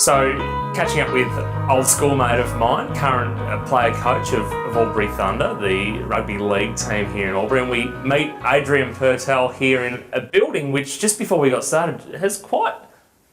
So, catching up with old schoolmate of mine, current player coach of Albury Thunder, the rugby league team here in Albury, and we meet Adrian Purtell here in a building which, just before we got started, has quite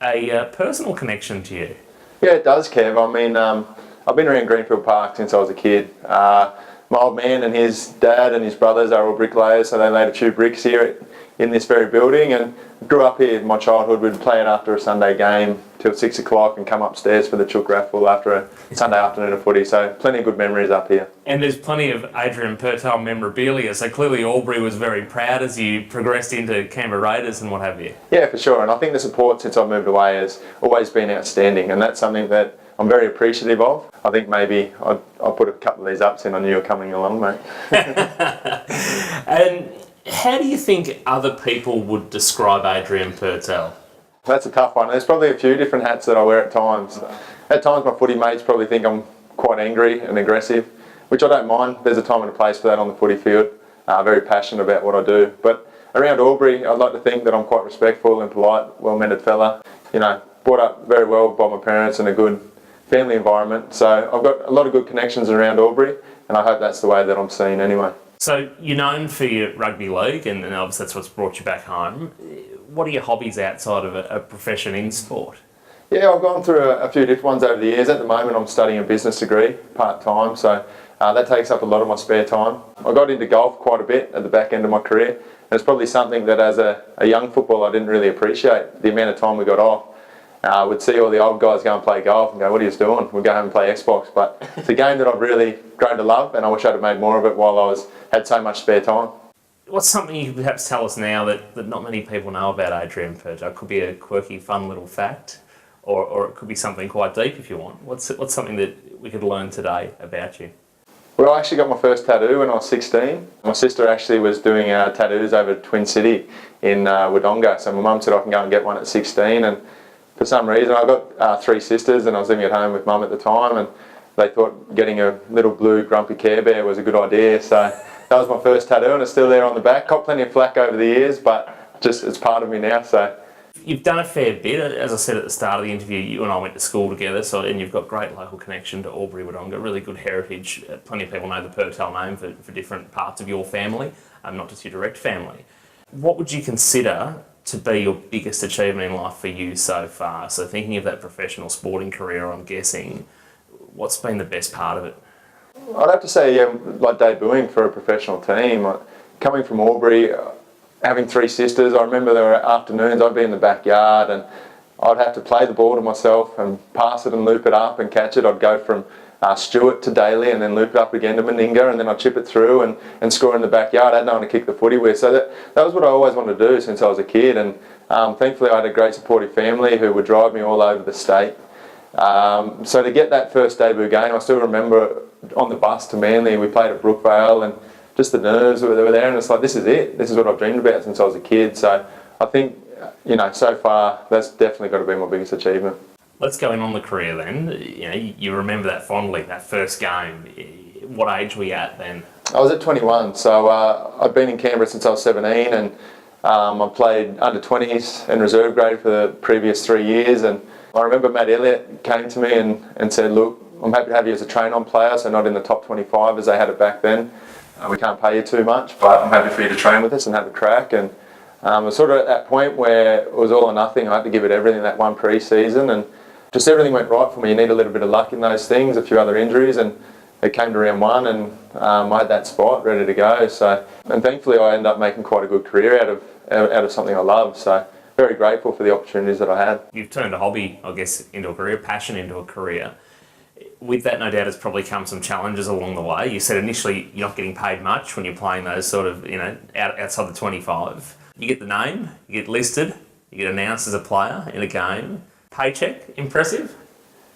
a personal connection to you. Yeah, it does, Kev. I mean, I've been around Greenfield Park since I was a kid. My old man and his dad and his brothers are all bricklayers, so they laid a few bricks here in this very building, and grew up here in my childhood. We'd play it after a Sunday game till 6 o'clock and come upstairs for the chook raffle after a Sunday afternoon of footy, so plenty of good memories up here. And there's plenty of Adrian Purtell memorabilia, so clearly Albury was very proud as you progressed into Canberra Raiders and what have you. Yeah, for sure, and I think the support since I moved away has always been outstanding, and that's something that I'm very appreciative of. I think maybe I'll put a couple of these ups in. I knew you were coming along, mate. And how do you think other people would describe Adrian Purtell? That's a tough one. There's probably a few different hats that I wear at times. At times my footy mates probably think I'm quite angry and aggressive, which I don't mind. There's a time and a place for that on the footy field. Very passionate about what I do. But around Albury, I'd like to think that I'm quite respectful and polite, well-mannered fella. You know, brought up very well by my parents in a good family environment. So I've got a lot of good connections around Albury, and I hope that's the way that I'm seen anyway. So you're known for your rugby league, and obviously that's what's brought you back home. What are your hobbies outside of a profession in sport? Yeah, I've gone through a few different ones over the years. At the moment I'm studying a business degree part-time, so that takes up a lot of my spare time. I got into golf quite a bit at the back end of my career, and it's probably something that as a young footballer I didn't really appreciate, the amount of time we got off. We'd see all the old guys go and play golf and go, what are you doing? We'd go home and play Xbox. But it's a game that I've really grown to love, and I wish I'd have made more of it while I had so much spare time. What's something you could perhaps tell us now that not many people know about Adrian Purtell? It could be a quirky, fun little fact, or it could be something quite deep if you want. What's something that we could learn today about you? Well, I actually got my first tattoo when I was 16. My sister actually was doing tattoos over Twin City in Wodonga, so my mum said I can go and get one at 16, and for some reason I got three sisters, and I was living at home with mum at the time, and they thought getting a little blue grumpy Care Bear was a good idea, so that was my first tattoo, and it's still there on the back. Got plenty of flack over the years, but just it's part of me now. So you've done a fair bit, as I said at the start of the interview. You and I went to school together, and you've got great local connection to Albury Wodonga, really good heritage. Plenty of people know the Purtell name for different parts of your family, not just your direct family. What would you consider to be your biggest achievement in life for you so far? So thinking of that professional sporting career, I'm guessing, what's been the best part of it? I'd have to say, yeah, like debuting for a professional team. Coming from Albury, having three sisters, I remember there were afternoons I'd be in the backyard and I'd have to play the ball to myself and pass it and loop it up and catch it. I'd go from Stewart to Daly and then loop it up again to Meninga, and then I'd chip it through and score in the backyard. I had no one to kick the footy with, so that was what I always wanted to do since I was a kid, and thankfully I had a great supportive family who would drive me all over the state. So to get that first debut game, I still remember on the bus to Manly, we played at Brookvale, and just the nerves that were there, and it's like, this is it. This is what I've dreamed about since I was a kid. So I think, you know, so far that's definitely got to be my biggest achievement. Let's go in on the career then. You know, you remember that fondly, that first game. What age were you at then? I was at 21, so I'd been in Canberra since I was 17, and I played under 20s and reserve grade for the previous 3 years. And I remember Matt Elliott came to me and said, look, I'm happy to have you as a train-on player, so not in the top 25 as they had it back then. We can't pay you too much, but I'm happy for you to train with us and have a crack. And I was sort of at that point where it was all or nothing. I had to give it everything that one pre-season, and just everything went right for me. You need a little bit of luck in those things, a few other injuries, and it came to round one, and I had that spot ready to go. So, and thankfully I ended up making quite a good career out of something I love. So very grateful for the opportunities that I had. You've turned a hobby, I guess, into a career, passion into a career. With that, no doubt, has probably come some challenges along the way. You said initially you're not getting paid much when you're playing those sort of, you know, outside the 25. You get the name, you get listed, you get announced as a player in a game. Paycheck, impressive?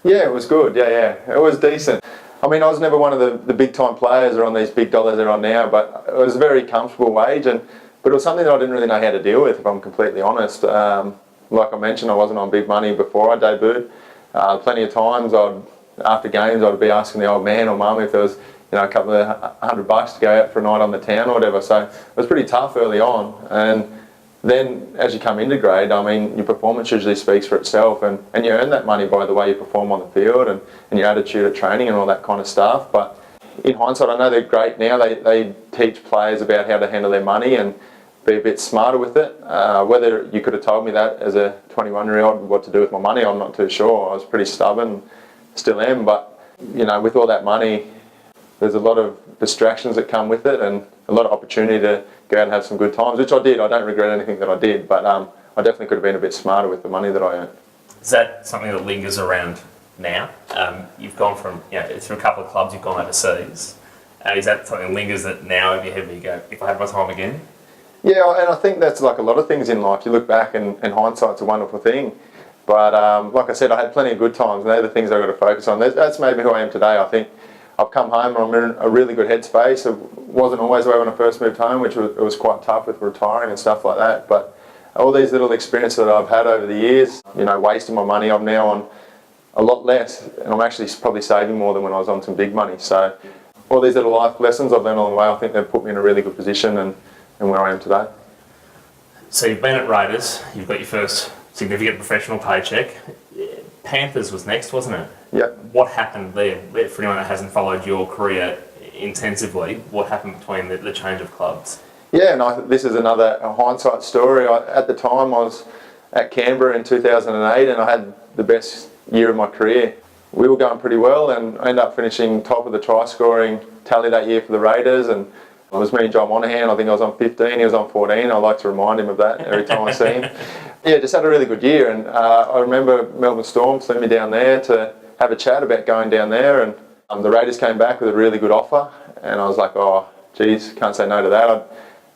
Yeah, it was good. Yeah, it was decent. I mean, I was never one of the big time players or on these big dollars they're on now, but it was a very comfortable wage, but it was something that I didn't really know how to deal with, if I'm completely honest. Like I mentioned, I wasn't on big money before I debuted. Plenty of times after games I'd be asking the old man or mum if there was, you know, a couple of $100 to go out for a night on the town or whatever. So it was pretty tough early on, and then as you come into grade, I mean, your performance usually speaks for itself, and you earn that money by the way you perform on the field and your attitude at training and all that kind of stuff. But in hindsight, I know they're great now. They teach players about how to handle their money and be a bit smarter with it. Whether you could have told me that as a 21-year-old what to do with my money, I'm not too sure. I was pretty stubborn, still am, but you know, with all that money, there's a lot of distractions that come with it and a lot of opportunity to go out and have some good times, which I did. I don't regret anything that I did, but I definitely could have been a bit smarter with the money that I earned. Is that something that lingers around now? You've gone from, through a couple of clubs, you've gone overseas. Is that something that lingers that now in your head where you go, if I had my time again? Yeah, and I think that's like a lot of things in life. You look back and hindsight's a wonderful thing. But like I said, I had plenty of good times, and they're the things I've got to focus on. That's made me who I am today. I think I've come home and I'm in a really good headspace. It wasn't always the way when I first moved home, which was quite tough with retiring and stuff like that. But all these little experiences that I've had over the years, wasting my money, I'm now on a lot less, and I'm actually probably saving more than when I was on some big money. So all these little life lessons I've learned along the way, I think they've put me in a really good position and where I am today. So you've been at Raiders, you've got your first significant professional paycheck. Panthers was next, wasn't it? Yeah. What happened there? For anyone that hasn't followed your career intensively, what happened between the change of clubs? Yeah, and this is another hindsight story. At the time, I was at Canberra in 2008 and I had the best year of my career. We were going pretty well and I ended up finishing top of the try scoring tally that year for the Raiders, and it was me and John Monahan. I think I was on 15, he was on 14. I like to remind him of that every time I see him. Yeah, just had a really good year, and I remember Melbourne Storm flew me down there to have a chat about going down there, and the Raiders came back with a really good offer, and I was like, oh geez, can't say no to that.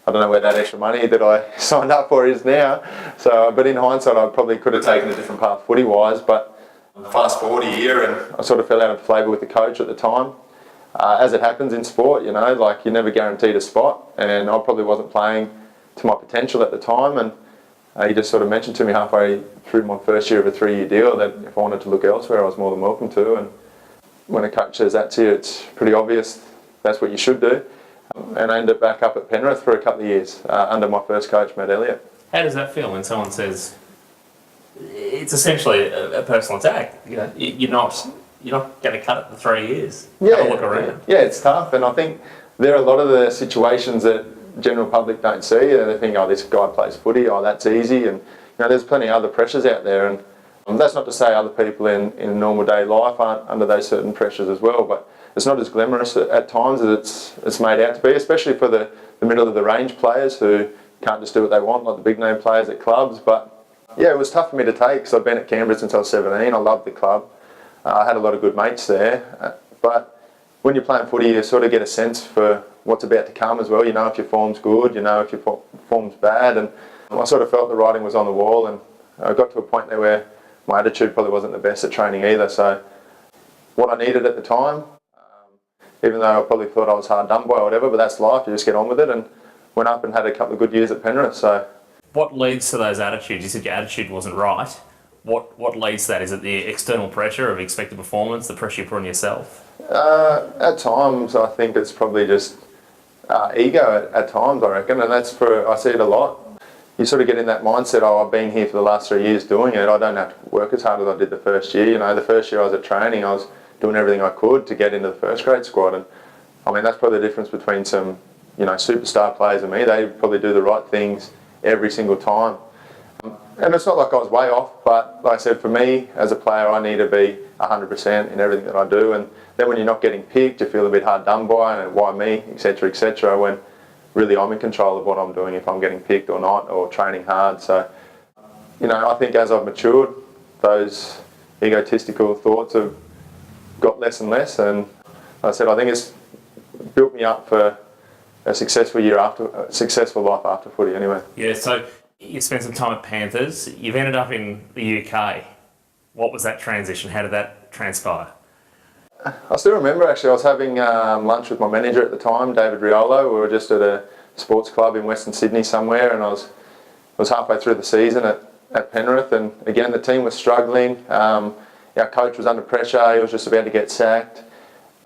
I don't know where that extra money that I signed up for is now. So, but in hindsight, I probably could have taken a different path footy-wise, but fast forward a year and I sort of fell out of favour with the coach at the time. As it happens in sport, like you're never guaranteed a spot, and I probably wasn't playing to my potential at the time, and he just sort of mentioned to me halfway through my first year of a 3-year deal that if I wanted to look elsewhere, I was more than welcome to. And when a coach says that to you, it's pretty obvious that's what you should do. And I ended back up at Penrith for a couple of years under my first coach, Matt Elliott. How does that feel when someone says it's essentially a personal attack? You're not going to cut it for 3 years. Yeah, have a look around. Yeah, it's tough, and I think there are a lot of the situations that general public don't see. They think, oh, this guy plays footy, oh, that's easy, and there's plenty of other pressures out there, and that's not to say other people in normal day life aren't under those certain pressures as well, but it's not as glamorous at times as it's made out to be, especially for the middle of the range players who can't just do what they want, like the big name players at clubs. But yeah, it was tough for me to take because I've been at Canberra since I was 17. I loved the club. I had a lot of good mates there, but when you're playing footy, you sort of get a sense for what's about to come as well. You know if your form's good, you know if your form's bad, and I sort of felt the writing was on the wall, and I got to a point there where my attitude probably wasn't the best at training either. So what I needed at the time, even though I probably thought I was hard done by or whatever, but that's life, you just get on with it, and went up and had a couple of good years at Penrith. So what leads to those attitudes? You said your attitude wasn't right. What leads to that? Is it the external pressure of expected performance, the pressure you put on yourself? At times, I think it's probably just ego at times, I reckon, and I see it a lot. You sort of get in that mindset, oh, I've been here for the last 3 years doing it, I don't have to work as hard as I did the first year. The first year I was at training, I was doing everything I could to get into the first grade squad, and I mean that's probably the difference between some superstar players and me. They probably do the right things every single time, and it's not like I was way off, but like I said, for me as a player I need to be 100% in everything that I do, and then when you're not getting picked you feel a bit hard done by, and why me, etc, when really I'm in control of what I'm doing, if I'm getting picked or not, or training hard. So I think as I've matured, those egotistical thoughts have got less and less, and like I said, I think it's built me up for a successful life after footy anyway. Yeah, so you spent some time at Panthers, you've ended up in the UK. What was that transition? How did that transpire? I still remember actually, I was having lunch with my manager at the time, David Riolo. We were just at a sports club in Western Sydney somewhere, and I was halfway through the season at Penrith, and again the team was struggling. Our coach was under pressure, he was just about to get sacked.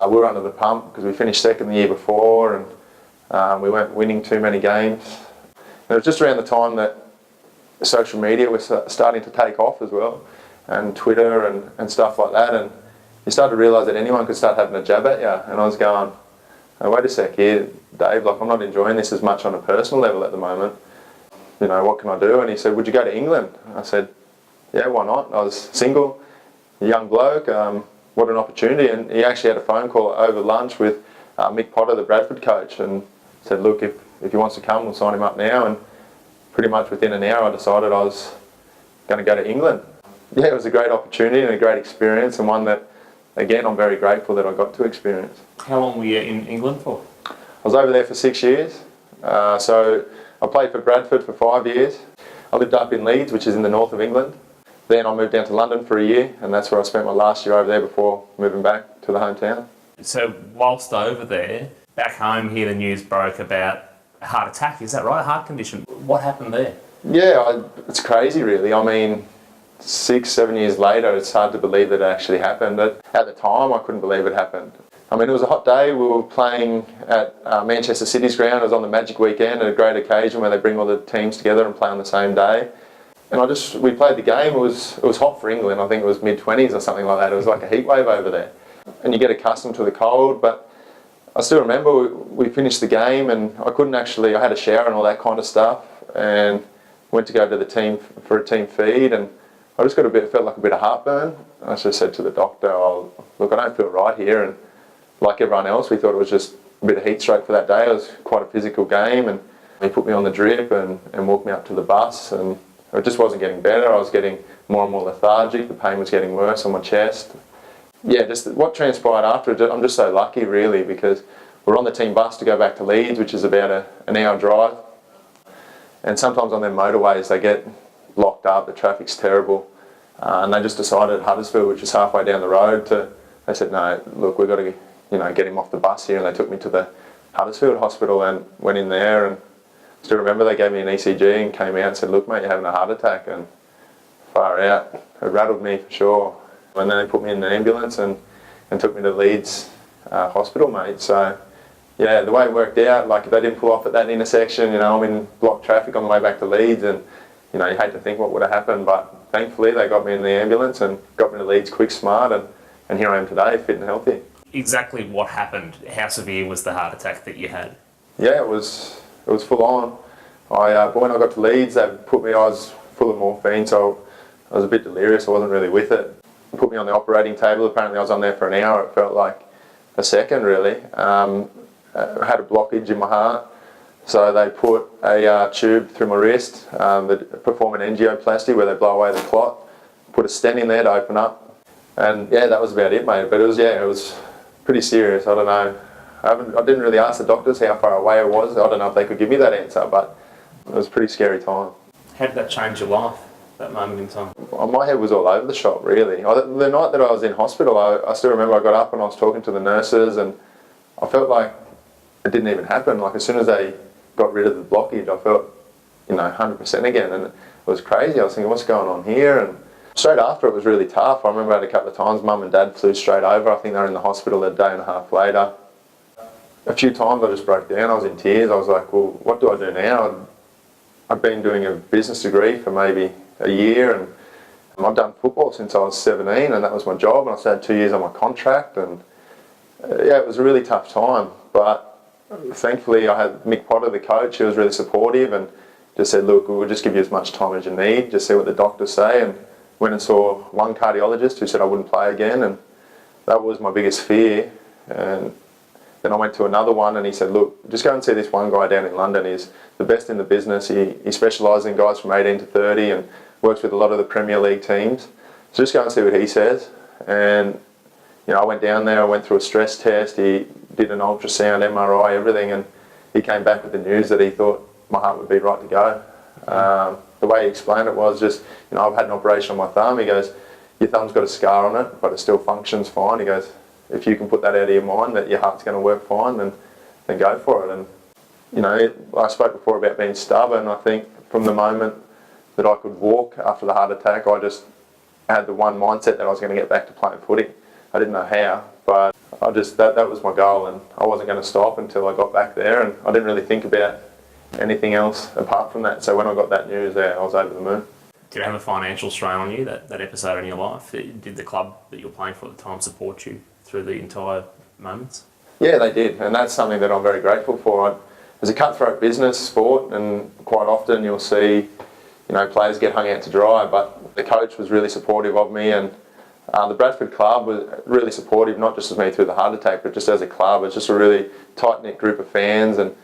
We were under the pump because we finished second the year before, and we weren't winning too many games. And it was just around the time that social media was starting to take off as well, and Twitter and stuff like that, and you start to realise that anyone could start having a jab at you. And I was going, oh, wait a sec here, Dave, like I'm not enjoying this as much on a personal level at the moment. You know, what can I do? And he said, would you go to England? I said, yeah, why not? I was single, a young bloke, what an opportunity. And he actually had a phone call over lunch with Mick Potter, the Bradford coach, and said, look, if he wants to come, we'll sign him up now. And pretty much within an hour I decided I was going to go to England. Yeah, it was a great opportunity and a great experience, and one that, again, I'm very grateful that I got to experience. How long were you in England for? I was over there for 6 years. So I played for Bradford for 5 years. I lived up in Leeds, which is in the north of England. Then I moved down to London for a year, and that's where I spent my last year over there before moving back to the hometown. So whilst over there, back home here the news broke about a heart attack, is that right? A heart condition. What happened there? Yeah, it's crazy really. I mean, 6, 7 years later, it's hard to believe that it actually happened. But at the time, I couldn't believe it happened. I mean, it was a hot day. We were playing at Manchester City's ground. It was on the Magic weekend, a great occasion where they bring all the teams together and play on the same day. And we played the game. It was hot for England. I think it was mid-20s or something like that. It was like a heat wave over there. And you get accustomed to the cold, but I still remember we finished the game and I had a shower and all that kind of stuff, and went to go to the team for a team feed, and I just felt like a bit of heartburn. I just said to the doctor, oh, look, I don't feel right here. And like everyone else, we thought it was just a bit of heat stroke for that day. It was quite a physical game, and he put me on the drip and walked me up to the bus, and it just wasn't getting better. I was getting more and more lethargic. The pain was getting worse on my chest. Yeah, just what transpired after it, I'm just so lucky really, because we're on the team bus to go back to Leeds, which is about an hour drive. And sometimes on their motorways they get locked up, the traffic's terrible. And they just decided at Huddersfield, which is halfway down the road, they said, no, look, we've got to get him off the bus here. And they took me to the Huddersfield hospital and went in there, and still remember they gave me an ECG and came out and said, look mate, you're having a heart attack. And far out, it rattled me for sure. And then they put me in the ambulance and took me to Leeds hospital, mate. So yeah, the way it worked out, like if they didn't pull off at that intersection, I'm in blocked traffic on the way back to Leeds, and you hate to think what would have happened, but thankfully they got me in the ambulance and got me to Leeds quick, smart, and here I am today, fit and healthy. Exactly what happened? How severe was the heart attack that you had? Yeah, it was full on. When I got to Leeds, I was full of morphine, so I was a bit delirious. I wasn't really with it. They put me on the operating table. Apparently I was on there for an hour. It felt like a second really. I had a blockage in my heart, so they put a tube through my wrist, they perform an angioplasty where they blow away the clot, put a stent in there to open up, and yeah, that was about it, mate. But it was pretty serious. I don't know. I didn't really ask the doctors how far away it was. I don't know if they could give me that answer, but it was a pretty scary time. How did that change your life, that moment in time? My head was all over the shop, really. The night that I was in hospital, I still remember I got up and I was talking to the nurses, and I felt like it didn't even happen. Like as soon as they got rid of the blockage, I felt, 100% again, and it was crazy. I was thinking, what's going on here? And straight after, it was really tough. I remember I had a couple of times, Mum and Dad flew straight over. I think they were in the hospital a day and a half later. A few times I just broke down. I was in tears. I was like, well, what do I do now? I've been doing a business degree for maybe a year, and I've done football since I was 17, and that was my job, and I still had 2 years on my contract, and yeah, it was a really tough time. But thankfully I had Mick Potter, the coach, who was really supportive and just said, look, we'll just give you as much time as you need, just see what the doctors say. And went and saw one cardiologist who said I wouldn't play again, and that was my biggest fear. And then I went to another one, and he said, look, just go and see this one guy down in London. He's the best in the business. He specialises in guys from 18 to 30 and works with a lot of the Premier League teams. So just go and see what he says. And I went down there, I went through a stress test, he did an ultrasound, MRI, everything, and he came back with the news that he thought my heart would be right to go. The way he explained it was just, I've had an operation on my thumb. He goes, your thumb's got a scar on it, but it still functions fine. He goes, if you can put that out of your mind, that your heart's going to work fine, then go for it. And, I spoke before about being stubborn. I think from the moment that I could walk after the heart attack, I just had the one mindset that I was going to get back to playing footy. I didn't know how, but that was my goal, and I wasn't going to stop until I got back there. And I didn't really think about anything else apart from that. So when I got that news there, I was over the moon. Did it have a financial strain on you, that episode in your life? Did the club that you were playing for at the time support you through the entire moments? Yeah, they did, and that's something that I'm very grateful for. It's a cutthroat business, sport, and quite often you'll see, players get hung out to dry, but the coach was really supportive of me, and the Bradford club was really supportive, not just of me through the heart attack, but just as a club. It's just a really tight-knit group of fans, and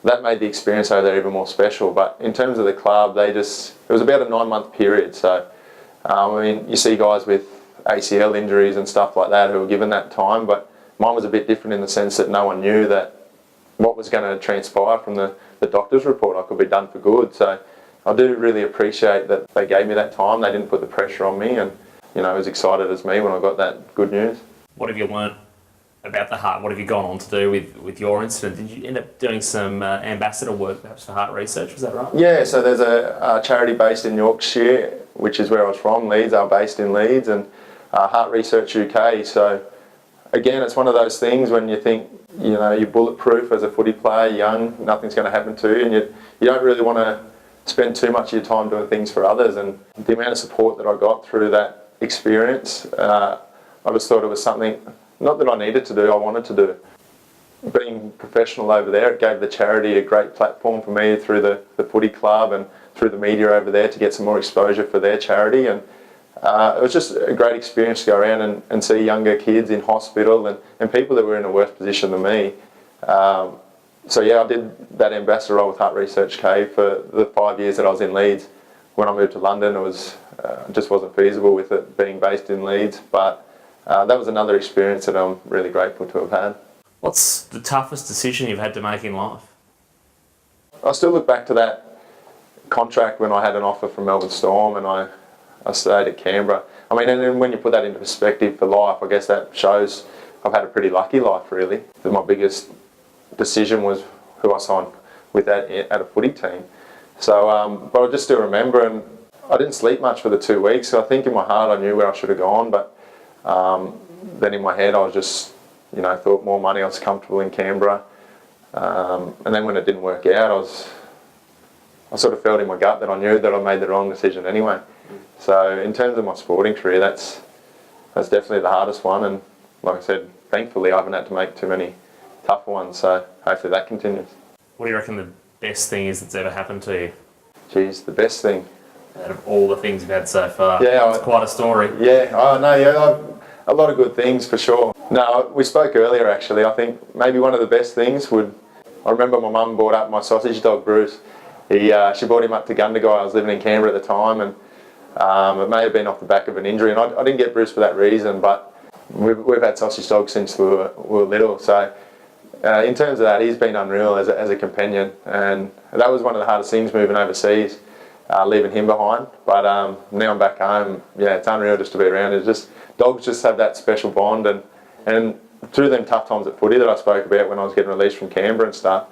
that made the experience over there even more special. But in terms of the club, it was about a 9-month period. So, you see guys with ACL injuries and stuff like that who were given that time, but mine was a bit different in the sense that no one knew that what was going to transpire from the doctor's report. I could be done for good. So I do really appreciate that they gave me that time. They didn't put the pressure on me, and as excited as me when I got that good news. What have you learnt about the heart? What have you gone on to do with your incident? Did you end up doing some ambassador work perhaps for heart research, was that right? Yeah, so there's a charity based in Yorkshire, which is where I was from. Leeds are based in Leeds, and Heart Research UK. So again, it's one of those things when you think, you're bulletproof as a footy player, young, nothing's going to happen to you, and you don't really want to spend too much of your time doing things for others. And the amount of support that I got through that experience, I just thought it was something, not that I needed to do, I wanted to do. Being professional over there, it gave the charity a great platform for me through the footy club and through the media over there to get some more exposure for their charity. And it was just a great experience to go around and see younger kids in hospital and people that were in a worse position than me. So yeah, I did that ambassador role with Heart Research K for the 5 years that I was in Leeds. When I moved to London, it was just wasn't feasible with it being based in Leeds, but that was another experience that I'm really grateful to have had. What's the toughest decision you've had to make in life? I still look back to that contract when I had an offer from Melbourne Storm and I stayed at Canberra. And then when you put that into perspective for life, I guess that shows I've had a pretty lucky life, really. My biggest decision was who I signed with at a footy team. So, but I just still remember, and I didn't sleep much for the 2 weeks. So I think in my heart I knew where I should have gone, but then in my head I was just, thought more money, I was comfortable in Canberra. And then when it didn't work out, I sort of felt in my gut that I knew that I made the wrong decision anyway. So in terms of my sporting career, that's definitely the hardest one. And like I said, thankfully I haven't had to make too many tougher ones. So hopefully that continues. What do you reckon the best thing is that's ever happened to you? Geez, the best thing. Out of all the things you've had so far. Yeah, it's quite a story. Yeah, a lot of good things for sure. No, we spoke earlier actually. I think maybe one of the best things I remember my mum brought up my sausage dog Bruce. She brought him up to Gundagai. I was living in Canberra at the time, and it may have been off the back of an injury, and I didn't get Bruce for that reason, but we've had sausage dogs since we were little. So in terms of that, he's been unreal as a companion, and that was one of the hardest things moving overseas, leaving him behind. But now I'm back home. Yeah, it's unreal just to be around. It's just dogs just have that special bond, and through them tough times at footy that I spoke about when I was getting released from Canberra and stuff,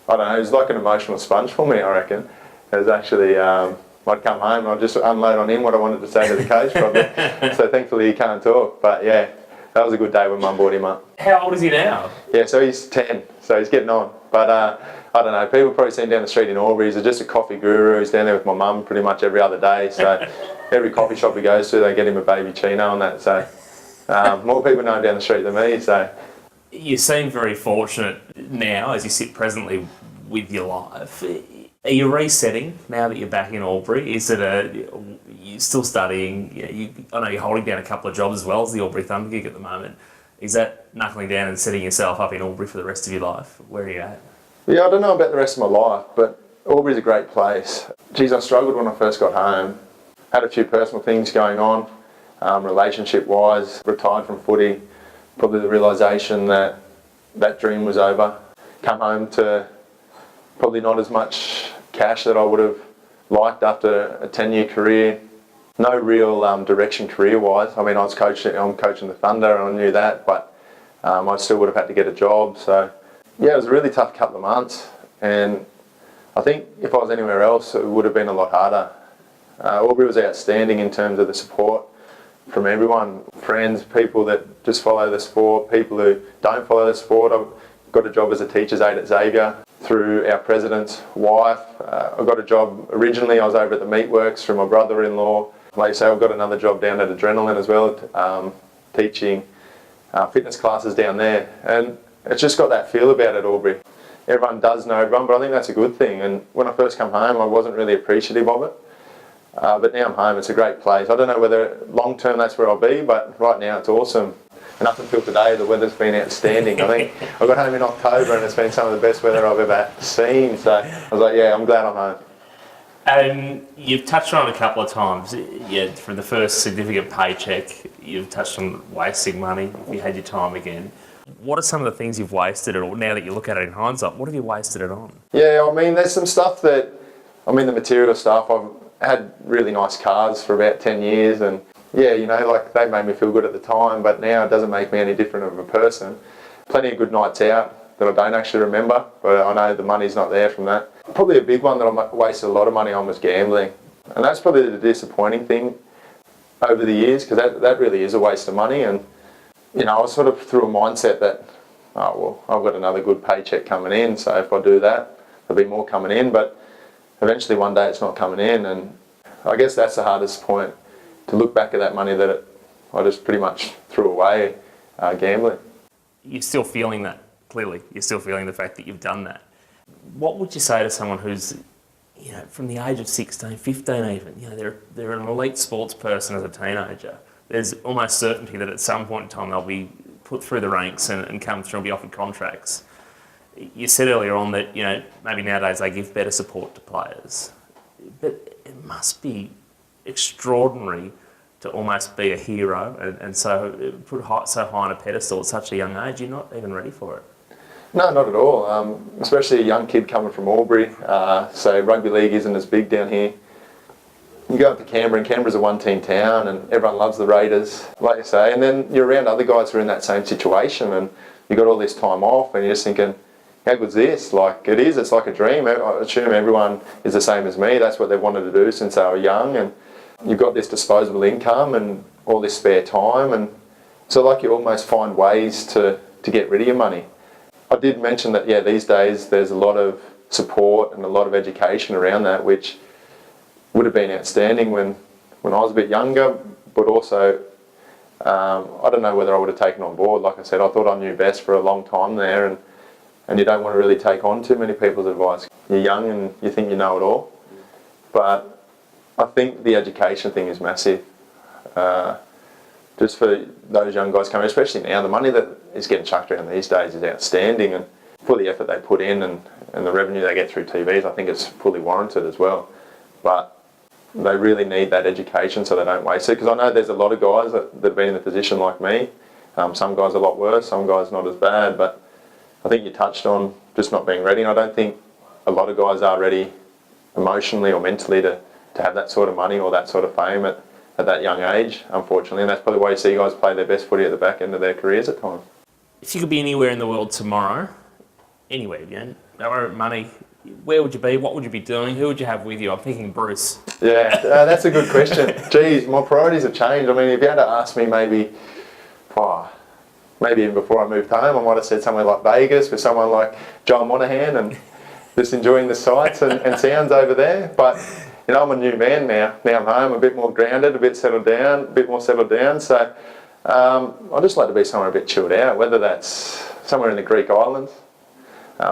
I don't know, it was like an emotional sponge for me, I reckon. It was actually, I'd come home and I'd just unload on him what I wanted to say to the coach probably. So thankfully he can't talk, but yeah, that was a good day when Mum brought him up. How old is he now? Yeah, so he's 10, so he's getting on. But I don't know, people probably see him down the street in Albury. He's just a coffee guru. He's down there with my mum pretty much every other day. So every coffee shop he goes to, they get him a baby chino and that. So more people know him down the street than me. So you seem very fortunate now as you sit presently with your life. Are you resetting now that you're back in Albury? Is it you're still studying? I know you're holding down a couple of jobs as well as the Albury Thunder gig at the moment. Is that knuckling down and setting yourself up in Albury for the rest of your life? Where are you at? Yeah, I don't know about the rest of my life, but Albury's a great place. Geez, I struggled when I first got home. Had a few personal things going on, relationship-wise. Retired from footy. Probably the realisation that that dream was over. Come home to probably not as much cash that I would have liked after a 10-year career. No real direction career-wise. I'm coaching the Thunder and I knew that, but I still would have had to get a job. So yeah, it was a really tough couple of months, and I think if I was anywhere else it would have been a lot harder. Albury was outstanding in terms of the support from everyone, friends, people that just follow the sport, people who don't follow the sport. I've got a job as a teacher's aide at Xavier. through our president's wife. I got a job originally, I was over at the meatworks through my brother-in-law. Like you say, I've got another job down at Adrenaline as well, teaching fitness classes down there. And it's just got that feel about it, Albury. Everyone does know everyone, but I think that's a good thing. And when I first come home, I wasn't really appreciative of it. But now I'm home, it's a great place. I don't know whether long term that's where I'll be, but right now it's awesome. And up until today, the weather's been outstanding. I think I got home in October and it's been some of the best weather I've ever seen. So I was like, yeah, I'm glad I'm home. And you've touched on it a couple of times. Yeah, for the first significant paycheck, you've touched on wasting money if you had your time again. What are some of the things you've wasted it all? Now that you look at it in hindsight, what have you wasted it on? Yeah, I mean, there's some stuff that, I mean, the material stuff, I've had really nice cars for about 10 years and yeah, you know, like they made me feel good at the time, but now it doesn't make me any different of a person. Plenty of good nights out that I don't actually remember, but I know the money's not there from that. Probably a big one that I wasted a lot of money on was gambling. And that's probably the disappointing thing over the years, because that really is a waste of money. And, you know, I was sort of through a mindset that, oh, well, I've got another good paycheck coming in, so if I do that, there'll be more coming in. But eventually one day it's not coming in, and I guess that's the hardest point, to look back at that money that I just pretty much threw away gambling. You're still feeling that, clearly. You're still feeling the fact that you've done that. What would you say to someone who's, you know, from the age of 16, 15 even, you know, they're an elite sports person as a teenager. There's almost certainty that at some point in time they'll be put through the ranks and come through and be offered contracts. You said earlier on that, you know, maybe nowadays they give better support to players. But it must be extraordinary to almost be a hero and so put so high on a pedestal at such a young age. You're not even ready for it. No, not at all. Especially a young kid coming from Albury. So rugby league isn't as big down here. You go up to Canberra, and Canberra's a one-team town, and everyone loves the Raiders, like you say. And then you're around other guys who are in that same situation, and you got all this time off, and you're just thinking, how good's this? Like, it is, it's like a dream. I assume everyone is the same as me. That's what they wanted to do since they were young, and you've got this disposable income and all this spare time, and so like you almost find ways to get rid of your money. I did mention that, yeah, these days there's a lot of support and a lot of education around that, which would have been outstanding when I was a bit younger, but also I don't know whether I would have taken on board. Like I said, I thought I knew best for a long time there, and you don't want to really take on too many people's advice. You're young and you think you know it all, but I think the education thing is massive. Just for those young guys coming, especially now, the money that is getting chucked around these days is outstanding, and for the effort they put in and the revenue they get through TVs, I think it's fully warranted as well. But they really need that education so they don't waste it, because I know there's a lot of guys that have been in a position like me. Some guys a lot worse, some guys not as bad, but I think you touched on just not being ready, and I don't think a lot of guys are ready emotionally or mentally to have that sort of money or that sort of fame at that young age, unfortunately, and that's probably why you see guys play their best footy at the back end of their careers at times. If you could be anywhere in the world tomorrow, anywhere, you know, no matter money, where would you be? What would you be doing? Who would you have with you? I'm thinking Bruce. Yeah, that's a good question. Geez, my priorities have changed. I mean, if you had to ask me maybe even before I moved home, I might have said somewhere like Vegas with someone like John Monahan and just enjoying the sights and sounds over there. But you know, I'm a new man now. Now I'm home, a bit more grounded, a bit more settled down. So I'd just like to be somewhere a bit chilled out, whether that's somewhere in the Greek islands,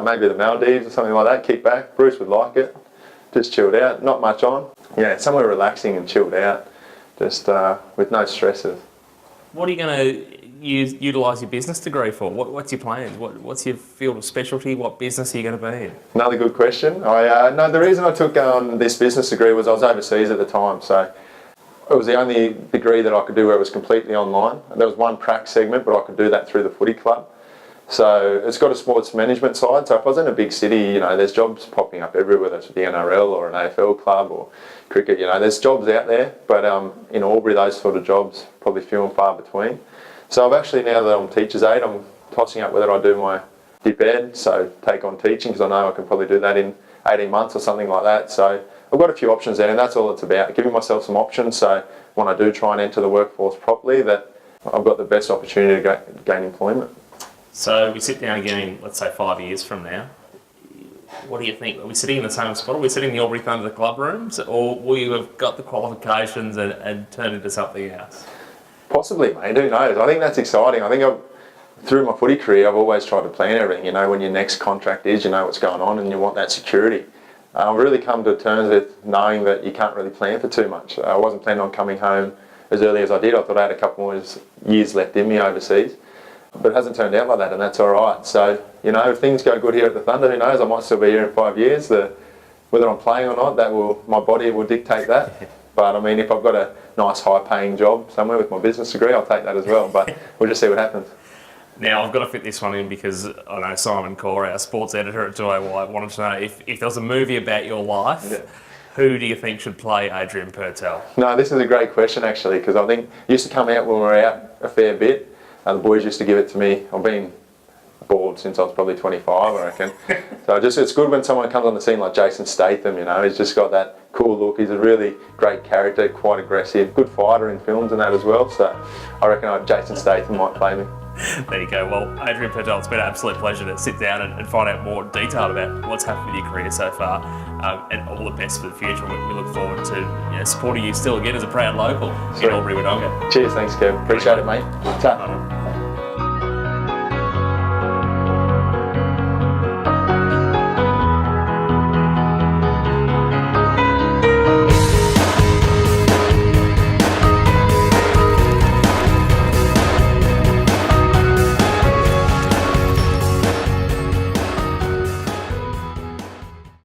maybe the Maldives or something like that, kick back. Bruce would like it. Just chilled out, not much on. Yeah, somewhere relaxing and chilled out, just with no stresses. What are you going to utilise your business degree for? What's your plans? What's your field of specialty? What business are you going to be in? Another good question. No, the reason I took on this business degree was I was overseas at the time, so it was the only degree that I could do where it was completely online. There was one prac segment, but I could do that through the footy club. So it's got a sports management side, so if I was in a big city, you know, there's jobs popping up everywhere, whether it's the NRL or an AFL club or cricket, you know, there's jobs out there, but in Albury, those sort of jobs probably few and far between. So I've actually, now that I'm teacher's aide, I'm tossing up whether I do my dip ed, so take on teaching, because I know I can probably do that in 18 months or something like that. So I've got a few options there, and that's all it's about, giving myself some options, so when I do try and enter the workforce properly, that I've got the best opportunity to gain employment. So we sit down again, let's say 5 years from now. What do you think? Are we sitting in the same spot? Are we sitting in the Albury Thunder club rooms, or will you have got the qualifications and turned into something else? Possibly, mate. Who knows? I think that's exciting. I think through my footy career, I've always tried to plan everything. You know, when your next contract is, you know what's going on, and you want that security. I've really come to terms with knowing that you can't really plan for too much. I wasn't planning on coming home as early as I did. I thought I had a couple more years left in me overseas, but it hasn't turned out like that, and that's all right. So, you know, if things go good here at the Thunder, who knows? I might still be here in 5 years. Whether I'm playing or not, my body will dictate that. But I mean, if I've got a nice high-paying job somewhere with my business degree, I'll take that as well. But we'll just see what happens. Now, I've got to fit this one in because I know Simon Core, our sports editor at 2AY, wanted to know if there was a movie about your life, who do you think should play Adrian Purtell? No, this is a great question, actually, because I think it used to come out when we were out a fair bit. The boys used to give it to me. I've been bald since I was probably 25, I reckon. So it's good when someone comes on the scene like Jason Statham, you know. He's just got that cool look. He's a really great character, quite aggressive, good fighter in films and that as well. So I reckon Jason Statham might play me. There you go. Well, Adrian Purtell, it's been an absolute pleasure to sit down and find out more detail about what's happened with your career so far, and all the best for the future. We look forward to supporting you still again as a proud local in Albury Wodonga. Cheers, thanks, Kev. Appreciate it, mate. Ta.